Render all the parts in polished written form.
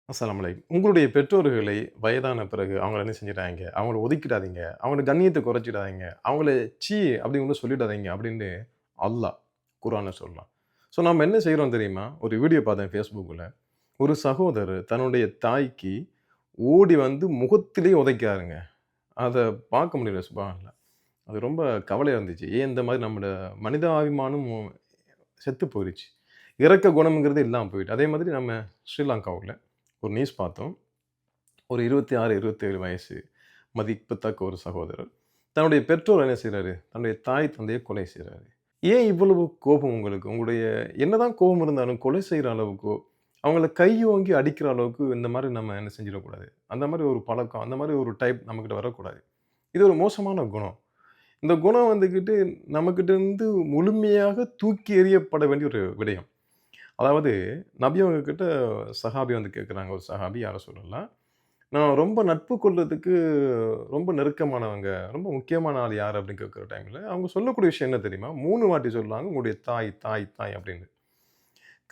அஸ்ஸலாமு அலைக்கும். உங்களுடைய பெற்றோர்களை வயதான பிறகு அவங்கள என்ன செஞ்சுறாங்க, அவங்கள ஒதுக்கிடாதீங்க. அவங்களோட கண்ணியத்த குறைச்சிடாதீங்க. அவங்கள ச்சீ அப்படின்னு கூட சொல்லிடாதீங்க அப்படின்னு அல்லாஹ் குர்ஆன்ல சொல்றான். ஸோ நம்ம என்ன செய்றோம் தெரியுமா? ஒரு வீடியோ பார்த்தேன் Facebookல. ஒரு சகோதரர் தன்னுடைய தாய்க்கு ஓடி வந்து முகத்திலேயே உதைக்கிறாருங்க. அத பார்க்க முடியல சுப்ஹானல்லாஹ். அது ரொம்ப கவலையா இருந்துச்சு. ஏன் இந்த மாரி நம்மோட மனிதாபிமானம் செத்து போயிருச்சு. இரக்க குணம்ங்கிறது இல்லாம போயிட்டு. அதே மாதிரி நம்ம ஸ்ரீலங்காவுல ஒரு நியூஸ் பார்த்தோம். ஒரு 26, 27 வயசு மதிப்புத்தக்க ஒரு சகோதரர். தன்னுடைய பெற்றோர் என்ன செய்றாரு? தன்னுடைய தாய், தந்தைய கொலை செய்றாரு. ஏன் இவ்வளவு கோபம் உங்களுக்கு? உங்களுடைய என்னதான் கோபம் இருந்தாலும் கொலை செய்ற அளவுக்கோ, அவங்கள கை ஓங்கி அடிக்கிற அளவுக்கு இந்த மாரி நம்ம என்ன செஞ்சிடக்கூடாது. அந்த மாரி ஒரு பழக்கம், அந்த மாரி ஒரு டைப் நம்மகிட்ட வரக்கூடாது. இது ஒரு மோசமான குணம். இந்த குணம் வந்துகிட்டு நம்மகிட்ட இருந்து முழுமையாக தூக்கி எறியப்பட வேண்டிய ஒரு விடயம். அதாவது நபி அவங்க கிட்ட சஹாபி வந்து கேட்குறாங்க. ஒரு சஹாபி யார சொல்லலாம். நான் ரொம்ப நட்பு கொள்றதுக்கு ரொம்ப நெருக்கமானவங்க, ரொம்ப முக்கியமான ஆள் யாரு அப்படின்னு கேட்கிற டைம்ல, அவங்க சொல்லக்கூடிய விஷயம் என்ன தெரியுமா? 3 வாட்டி சொல்றாங்க, உங்களுடைய தாய், தாய், தாய் அப்படின்னு.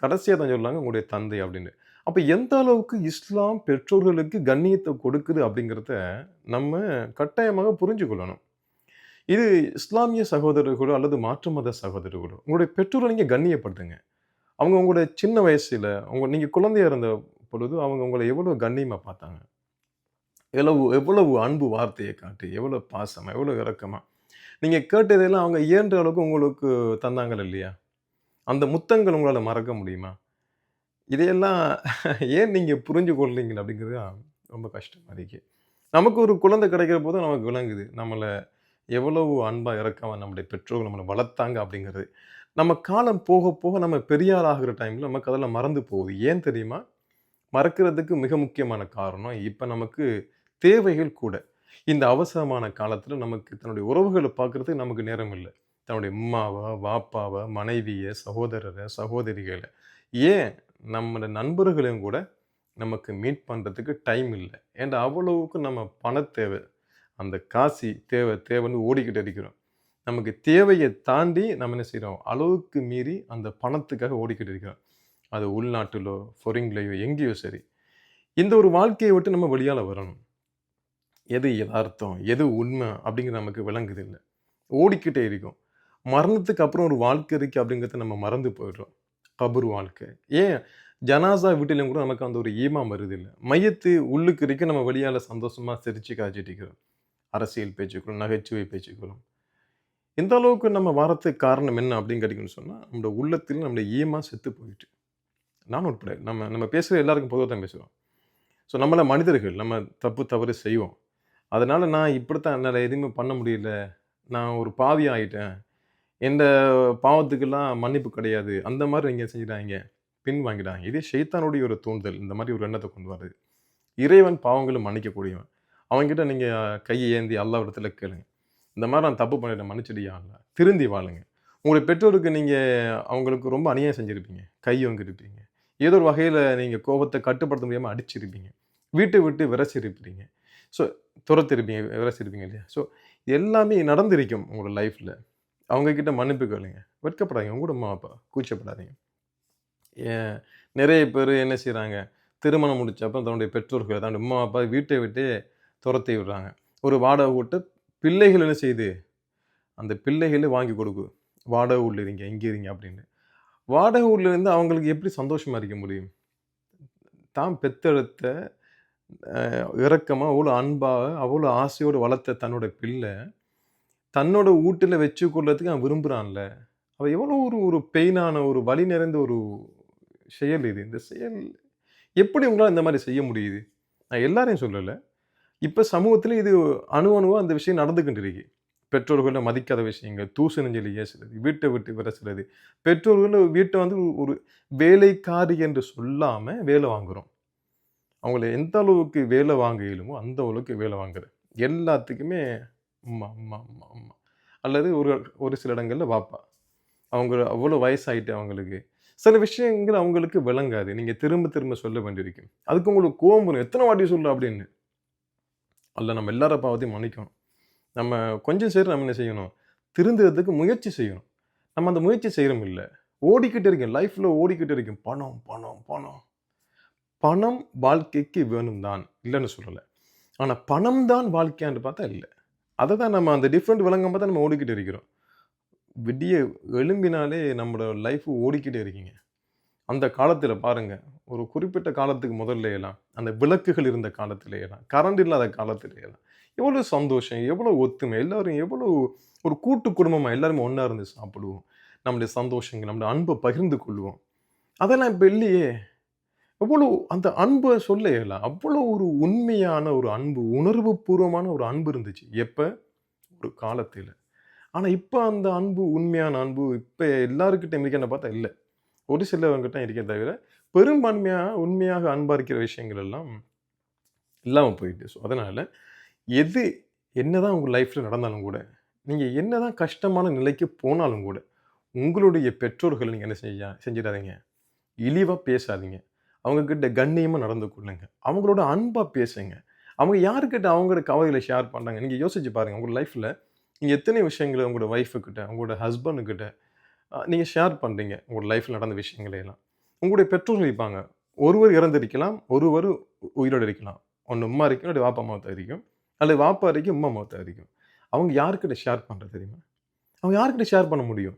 கடைசியா தான் சொல்றாங்க, உங்களுடைய தந்தை அப்படின்னு. அப்ப எந்த அளவுக்கு இஸ்லாம் பெற்றோர்களுக்கு கண்ணியத்த கொடுக்குது அப்படிங்கிறத நம்ம கட்டாயமாக புரிஞ்சு கொள்ளணும். இது இஸ்லாமிய சகோதரர்களோ அல்லது மாற்று மத சகோதரர்களோ, உங்களுடைய பெற்றோர நீங்க கண்ணியப்படுத்துங்க. அவங்க உங்களுடைய சின்ன வயசுல, நீங்க குழந்தையா இருந்த பொழுது அவங்க உங்கள எவ்வளவு கண்ணியமா பார்த்தாங்க. எவ்வளவு அன்பு வார்த்தைய காட்டி, எவ்வளவு பாசமா, எவ்வளவு இரக்கமா. நீங்க கேட்டதெல்லாம் அவங்க இயன்ற அளவுக்கு உங்களுக்கு தந்தாங்கள் இல்லையா? அந்த முத்தங்கள் உங்களால மறக்க முடியுமா? இதையெல்லாம் ஏன் நீங்க புரிஞ்சு கொள்றீங்கள அப்படிங்கிறது தான் ரொம்ப கஷ்டமா இருக்கு. நமக்கு ஒரு குழந்தை கிடைக்கிற போது நமக்கு விளங்குது. நம்மள எவ்வளவு அன்பா, இரக்கமா நம்முடைய பெற்றோர்கள் நம்மள வளர்த்தாங்க அப்படிங்கிறது. நம்ம காலம் போக, போக நம்ம பெரிய ஆள் ஆகுற டைம்ல நமக்கு அதெல்லாம் மறந்து போகுது. ஏன் தெரியுமா? மறக்கிறதுக்கு மிக முக்கியமான காரணம், இப்ப நமக்கு தேவைகள் கூட. இந்த அவசரமான காலத்துல நமக்கு தன்னுடைய உறவுகள பார்க்கறதுக்கு நமக்கு நேரம் இல்ல. தன்னுடைய உம்மாவ, வாப்பாவ, மனைவிய, சகோதரர, சகோதரிகள, ஏன் நம்மட நண்பர்களையும் கூட நமக்கு மீட் பண்றதுக்கு டைம் இல்ல. ஏன்டா அவ்வளவுக்கு நம்ம பணத் தேவ. அந்த காசி தேவைன்னு ஓடிக்கிட்டு இருக்கிறோம். நமக்கு தேவைய தாண்டி நம்ம என்ன செய்றோம்? அளவுக்கு மீறி அந்த பணத்துக்காக ஓடிக்கிட்டு இருக்கிறோம். அது உள்நாட்டிலோ, ஃபாரின்லயோ எங்கேயோ சரி. இந்த ஒரு வாழ்க்கைய விட்டு நம்ம வெளியால வரணும். எது எதார்த்தம், எது உண்மை அப்படிங்கிறது நமக்கு விளங்குதில்ல. ஓடிக்கிட்டே இருக்கோம். மரணத்துக்கு அப்புறம் ஒரு வாழ்க்கை இருக்கு அப்படிங்கிறத நம்ம மறந்து போயிடுறோம். கபர் வாழ்க்கை. ஏன் ஜனாஸா வீட்டிலும் கூட நமக்கு அந்த ஒரு ஈமான் வருதில்ல. மையத்து உள்ளுக்கு இருக்கு நம்ம வெளியால சந்தோஷமா சிரிச்சு காய்ச்சிட்டு இருக்கிறோம். அரசியல் பேச்சுக்களும், நகைச்சுவை பேச்சுக்களும். இந்த அளவுக்கு நம்ம வாரத்துக்கு காரணம் என்ன அப்படின்னு கேட்டீங்கன்னு சொன்னா, நம்முடைய உள்ளத்தில் நம்முடைய ஈமான் செத்து போயிட்டு. நானும் உட்பட. நம்ம நம்ம பேசுற எல்லாருக்கும் பொதுவா தான் பேசுறோம். ஸோ நம்மலாம் மனிதர்கள். நம்ம தப்பு, தவறு செய்வோம். அதனால நான் இப்படித்தான் என்னால எதுவுமே பண்ண முடியல. நான் ஒரு பாவி ஆயிட்டேன். எந்த பாவத்துக்கெல்லாம் மன்னிப்பு கிடையாது. அந்த மாரி நீங்க செஞ்சுட்டாய்ங்க. பின் வாங்கிடாங்க. இதே ஷைத்தானுடைய ஒரு தூண்டுதல். இந்த மாரி ஒரு எண்ணத்த கொண்டு வருது. இறைவன் பாவங்கள மன்னிக்கக்கூடியவன். அவன்கிட்ட நீங்க கைய ஏந்தி அல்லாஹ்விடத்துல கேளுங்க. இந்த மாரி நான் தப்பு பண்ணிட்டேன் மன்னிச்சிடு யா அல்லாஹ். திருந்தி வாழுங்க. உங்களுடைய பெற்றோருக்கு நீங்க அவங்களுக்கு ரொம்ப அநியாயம் செஞ்சிருப்பீங்க. கை ஓங்கியிருப்பீங்க. ஏதோ ஒரு வகையில நீங்க கோபத்த கட்டுப்படுத்த முடியாம அடிச்சிருப்பீங்க. வீட்ட விட்டு விரசியிருப்பீங்க. ஸோ துரத்திருப்பீங்க, விரசியிருப்பீங்க இல்லையா? ஸோ எல்லாமே நடந்திருக்கும் உங்களோட லைஃப்ல. அவங்க கிட்ட மன்னிப்பு கேளுங்க. வெட்கப்படாதீங்க. உங்க அம்மா, அப்பா கூச்சப்படாதீங்க. ஏன் நெறைய பேரு என்ன செய்றாங்க, திருமணம் முடிச்ச அப்புறம் தன்னுடைய பெற்றோர்கள், தன்னுடைய அம்மா, அப்பா வீட்டை விட்டே துரத்தி விடுறாங்க. ஒரு வாடகை வீட்ட பிள்ளைகள் என்ன செய்யுது, அந்த பிள்ளைகளே வாங்கி கொடுக்குது. வாடகை வீட்ல இருங்க, இங்க இருங்க அப்படின்னு. வாடகை வீட்ல இருந்து அவங்களுக்கு எப்படி சந்தோஷமா இருக்க முடியும்? தான் பெத்தெடுத்த இரக்கமா, அவ்வளோ அன்பா, அவ்வளோ ஆசையோடு வளர்த்த தன்னோட பிள்ளை, தன்னோட வூட்டுல வச்சுக்கொள்றதுக்கு அவன் விரும்புறான்ல. அவ எவ்வளோ ஒரு ஒரு பெயினான, ஒரு வலி நிறைந்த ஒரு செயல் இது. இந்த செயல் எப்படி உங்களால இந்த மாரி செய்ய முடியுது? நான் எல்லாரையும் சொல்லல. இப்ப சமூகத்தில இது அணு அணுவா அந்த விஷயம் நடந்துகிட்டு இருக்கு. பெற்றோர்கள மதிக்காத விஷயங்கள், தூசணம் சொல்லி ஏசுறது, வீட்ட விட்டு விரசுறது. பெற்றோர்கள் வீட்ட வந்து ஒரு வேலைக்காரி என்று சொல்லாம வேலை வாங்குறோம். அவங்கள எந்த அளவுக்கு வேலை வாங்க இயலுமோ, அந்த அளவுக்கு வேலை வாங்குறது. எல்லாத்துக்குமே அம்மா, அம்மா, அம்மா, அம்மா. அல்லது ஒரு ஒரு சில இடங்கள்ல வாப்பா. அவங்க அவ்வளோ வயசாயிட்டு அவங்களுக்கு. சில விஷயங்கள் அவங்களுக்கு விளங்காது. நீங்க திரும்ப திரும்ப சொல்ல வேண்டியிருக்கும். அதுக்கு உங்களுக்கு கோவம் வரும். எத்தன வாட்டி சொல்ல அப்படின்னு. அல்ல நம்ம எல்லார பாவத்தையும் மன்னிக்கணும். நம்ம கொஞ்சம் சரி நம்ம என்ன செய்யணும்? திருந்துறதுக்கு முயற்சி செய்யணும். நம்ம அந்த முயற்சி செய்றோம் இல்ல. ஓடிக்கிட்டு இருக்கேன். லைஃப்ல ஓடிக்கிட்டு இருக்கேன். பணம், பணம், பணம். பணம் வாழ்க்கைக்கு வேணும் தான், இல்லன்னு சொல்லல. ஆனா பணம் தான் வாழ்க்கையான்னு பார்த்தா இல்ல. அததான் நம்ம அந்த டிஃபரெண்ட் விளங்காம தான் நம்ம ஓடிக்கிட்டு இருக்கிறோம். விடிய எழும்பினாலே நம்மோட லைஃப் ஓடிக்கிட்டே இருக்குங்க. அந்த காலத்தில பாருங்க, ஒரு குறிப்பிட்ட காலத்துக்கு முதல்ல எல்லாம், அந்த விளக்குகள் இருந்த காலத்திலே எல்லாம், கரண்ட் இல்லாத காலத்திலே எல்லாம், எவ்வளோ சந்தோஷம், எவ்வளோ ஒத்துமை, எல்லாரும் எவ்வளோ ஒரு கூட்டு குடும்பமா எல்லாருமே ஒண்ணா இருந்து சாப்பிடுவோம். நம்முடைய சந்தோஷங்கள், நம்முடைய அன்ப பகிர்ந்து கொள்வோம். அதெல்லாம் இப்ப இல்லையே! எவ்வளோ அந்த அன்ப சொல்ல இயலா. அவ்வளோ ஒரு உண்மையான ஒரு அன்பு, உணர்வு பூர்வமான ஒரு அன்பு இருந்துச்சு. எப்ப? ஒரு காலத்தில. ஆனா இப்ப அந்த அன்பு, உண்மையான அன்பு இப்ப எல்லார்கிட்டயும் இருக்கான்னு பார்த்தா இல்ல. ஒரு சிலவங்ககிட்ட இருக்கே தவிர, பெரும்பான்மையா உண்மையாக அன்பா இருக்கிற விஷயங்கள் எல்லாம் இல்லாம போயிட்டு. ஸோ அதனால எது என்னதான் உங்க லைஃப்ல நடந்தாலும் கூட, நீங்க என்னதான் கஷ்டமான நிலைக்கு போனாலும் கூட, உங்களுடைய பெற்றோர்கள நீங்க என்ன செஞ்சிடாதீங்க. இழிவா பேசாதீங்க. அவங்க கிட்ட கண்ணியமா நடந்து கொள்ளுங்க. அவங்களோட அன்பா பேசுங்க. அவங்க யார்கிட்ட அவங்களோட கவலைகள ஷேர் பண்றாங்க. நீங்க யோசிச்சு பாருங்க. உங்க லைஃப்ல நீங்க எத்தனை விஷயங்கள உங்களோட ஒய்ஃப் கிட்ட, உங்களோட ஹஸ்பண்ட் கிட்ட நீங்க ஷேர் பண்றீங்க. உங்களோட லைஃப்ல நடந்த விஷயங்களை எல்லாம். உங்களுடைய பெற்றோர்கள் இருப்பாங்க. ஒருவர் இறந்திருக்கலாம். ஒருவர் உயிரோடு இருக்கலாம். ஒண்ணு உம்மா இருக்கும். இல்லாட்டி வாப்பா, அம்மாவ இருக்கும். அல்லது வாப்பா இருக்கும், உம்மா, அம்மாவ இருக்கும். அவங்க யார்கிட்ட ஷேர் பண்றது தெரியுமா? அவங்க யார்கிட்ட ஷேர் பண்ண முடியும்?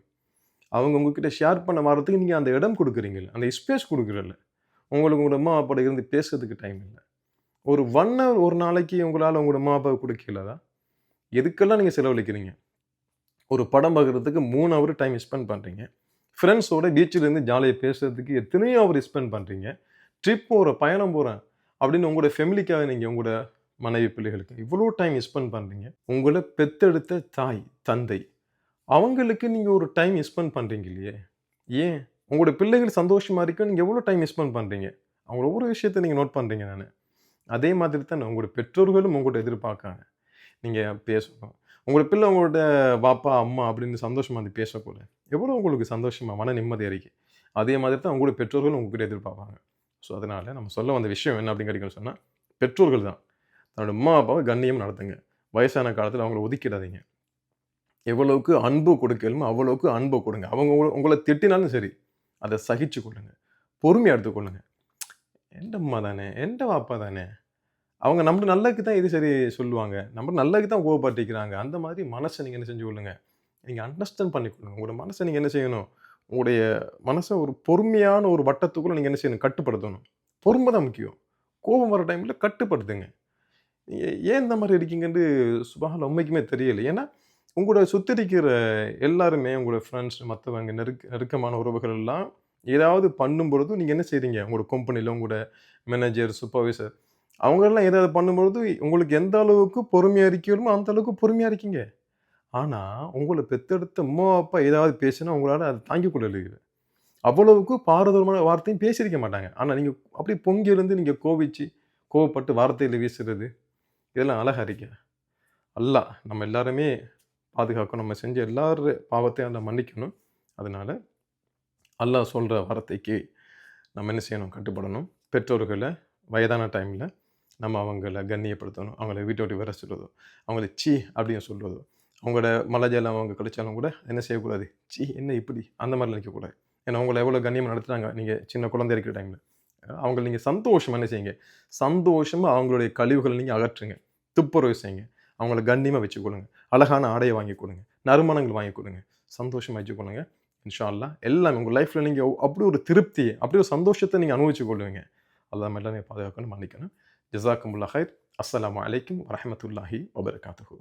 அவங்க உங்ககிட்ட ஷேர் பண்ண வரதுக்கு நீங்க அந்த இடம் குடுக்குறீங்கல்ல. அந்த ஸ்பேஸ் குடுக்குறல்ல. உங்களுக்கு உங்களோட அம்மா, அப்பாட்ட இருந்து பேசுறதுக்கு டைம் இல்ல. ஒரு 1 ஹவர் ஒரு நாளைக்கு உங்களால உங்களோட அம்மா, அப்பாவுக்கு குடுக்க இயலாதா? எதுக்கெல்லாம் நீங்க செலவழிக்கிறீங்க? ஒரு படம் பார்க்குறதுக்கு 3 ஹவர் டைம் ஸ்பெண்ட் பண்றீங்க. ஃப்ரெண்ட்ஸோட பீச்ல இருந்து ஜாலியா பேசுறதுக்கு எத்தனையோ ஹவர் ஸ்பெண்ட் பண்றீங்க. ட்ரிப் போறேன், பயணம் போறேன் அப்படின்னு உங்களோட ஃபேமிலிக்காக நீங்க உங்களோட மனைவி, பிள்ளைகளுக்கு இவ்வளோ டைம் ஸ்பெண்ட் பண்றீங்க. உங்கள பெத்தெடுத்த தாய், தந்தை அவங்களுக்கு நீங்க ஒரு டைம் ஸ்பெண்ட் பண்றீங்க இல்லையே? ஏன்? உங்களோட பிள்ளைகள் சந்தோஷமா இருக்க நீங்க எவ்வளோ டைம் ஸ்பெண்ட் பண்றீங்க? அவங்க ஒவ்வொரு விஷயத்த நீங்க நோட் பண்றீங்க தானே! அதே மாதிரி தான் உங்களோட பெற்றோர்களும் உங்கள்ட்ட எதிர்பார்க்காங்க. நீங்க பேசணும். உங்களோட பிள்ளை உங்களோட வாப்பா, அம்மா அப்படின்னு சந்தோஷமா வந்து பேசக்கூட, எவ்வளோ உங்களுக்கு சந்தோஷமா, மன நிம்மதியா இருக்கு. அதே மாதிரி தான் உங்களோட பெற்றோர்களும் உங்ககிட்ட எதிர்பார்ப்பாங்க. ஸோ, அதனால நம்ம சொல்ல வந்த விஷயம் என்ன அப்படின்னு கேட்டீங்கன்னு சொன்னா, பெற்றோர்கள் தான். தன்னோட அம்மா, அப்பாவ கண்ணியமா நடத்துங்க. வயசான காலத்தில அவங்கள ஒதுக்கிடாதீங்க. எவ்வளவுக்கு அன்பு கொடுக்கலுமோ, அவ்வளவுக்கு அன்ப கொடுங்க. அவங்க உங்கள திட்டினாலும் சரி, அத சகிச்சு கொள்ளுங்க. பொறுமையா எடுத்துக்கொள்ளுங்க. "எந்த அம்மா தானே, எந்த வாப்பா தானே." அவங்க நம்ம நல்லதுக்கு தான் இது சரி சொல்லுவாங்க. நம்ம நல்லதுக்கு தான் கோவப்பட்டுக்கிறாங்க. அந்த மாதிரி மனச நீங்க என்ன செஞ்சு கொள்ளுங்க. நீங்க அண்டர்ஸ்டாண்ட் பண்ணிக்கொள்ளுங்க. உங்களோட மனச நீங்க என்ன செய்யணும்? உங்களுடைய மனச ஒரு பொறுமையான ஒரு வட்டத்துக்குள்ள நீங்க என்ன செய்யணும்? கட்டுப்படுத்தணும். பொறுமை தான் முக்கியம். கோபம் வர டைம்ல கட்டுப்படுத்துங்க. நீங்க ஏன் இந்த மாரி இருக்கீங்கன்னு சுபஹானல்லாஹ் உண்மைக்குமே தெரியல. ஏன்னா, உங்களோட சுத்தி இருக்கிற எல்லாருமே உங்களோட ஃப்ரெண்ட்ஸ் மத்தவங்க நெருக்கமான உறவுகள் எல்லாம் ஏதாவது பண்ணும்பொழுது நீங்க என்ன செய்றீங்க? உங்களோட கம்பெனில உங்களோட மேனேஜர், சூப்பர்வைசர் அவங்கலாம் ஏதாவது பண்ணும்பொழுது உங்களுக்கு எந்த அளவுக்கு பொறுமையா இருக்கணுமோ, அந்த அளவுக்கு பொறுமையா இருக்கீங்க. ஆனா, உங்கள பெத்தெடுத்த அம்மா, அப்பா ஏதாவது பேசினா உங்களால அத தாங்கிக் கொள்ளலையே. அவ்வளவுக்கு பாரதூரமான வார்த்தையும் பேசியிருக்க மாட்டாங்க. ஆனா, நீங்க அப்படியே பொங்கி எழுந்து நீங்க கோவிச்சு, கோவப்பட்டு வார்த்தையில வீசுறது, இதெல்லாம் அழகா இருக்கே. அல்லாஹ் நம்ம எல்லாருமே பாதுகாக்கணும். நம்ம செஞ்ச எல்லார் பாவத்தையும் அல்லாஹ் மன்னிக்கணும். அதனால அல்லாஹ் சொல்ற வார்த்தைக்கு நம்ம என்ன செய்யணும்? கட்டுப்படணும். பெற்றோர்கள வயதான டைம்ல நம்ம அவங்கள கண்ணியப்படுத்தணும். அவங்கள வீட்ட விட்டு வர சொல்றதோ, அவங்கள ச்சீ அப்படின்னு சொல்றதோ, அவங்களோட மலஜலம் அவங்க கழிச்சாலும் கூட என்ன செய்யக்கூடாது? ச்சீ என்ன இப்படி? அந்த மாரிலாம் நினைக்கக்கூடாது. ஏன்னா உங்கள எவ்வளோ கண்ணியமா நடத்துனாங்க. நீங்க சின்ன குழந்தை இருக்கிற டைம்ல. அவங்கள நீங்க சந்தோஷமா என்ன செய்யுங்க? சந்தோஷமா அவங்களுடைய கழிவுகள நீங்க அகற்றுங்க. துப்புரவு செய்யுங்க. அவங்கள கண்ணியமா வச்சுக்கொள்ளுங்க. அழகான ஆடைய வாங்கி கொடுங்க. நறுமணங்கள் வாங்கி கொடுங்க. சந்தோஷமா வச்சுக்கொள்ளுங்க. இன்ஷா அல்லாஹ் எல்லாமே உங்க லைஃப்ல நீங்க அப்படி ஒரு திருப்தி, அப்படி ஒரு சந்தோஷத்த நீங்க அனுபவிச்சுக் கொள்ளுவீங்க. அல்லாஹ் நம்ம எல்லாரையும் பாதுகாக்கணும், மன்னிக்கணும். ஜஸாக்கமுல்லாஹ் ஹைர். அஸ்ஸலாமு அலைக்கும் வரஹ்மத்துல்லாஹி வபரகாத்துஹு.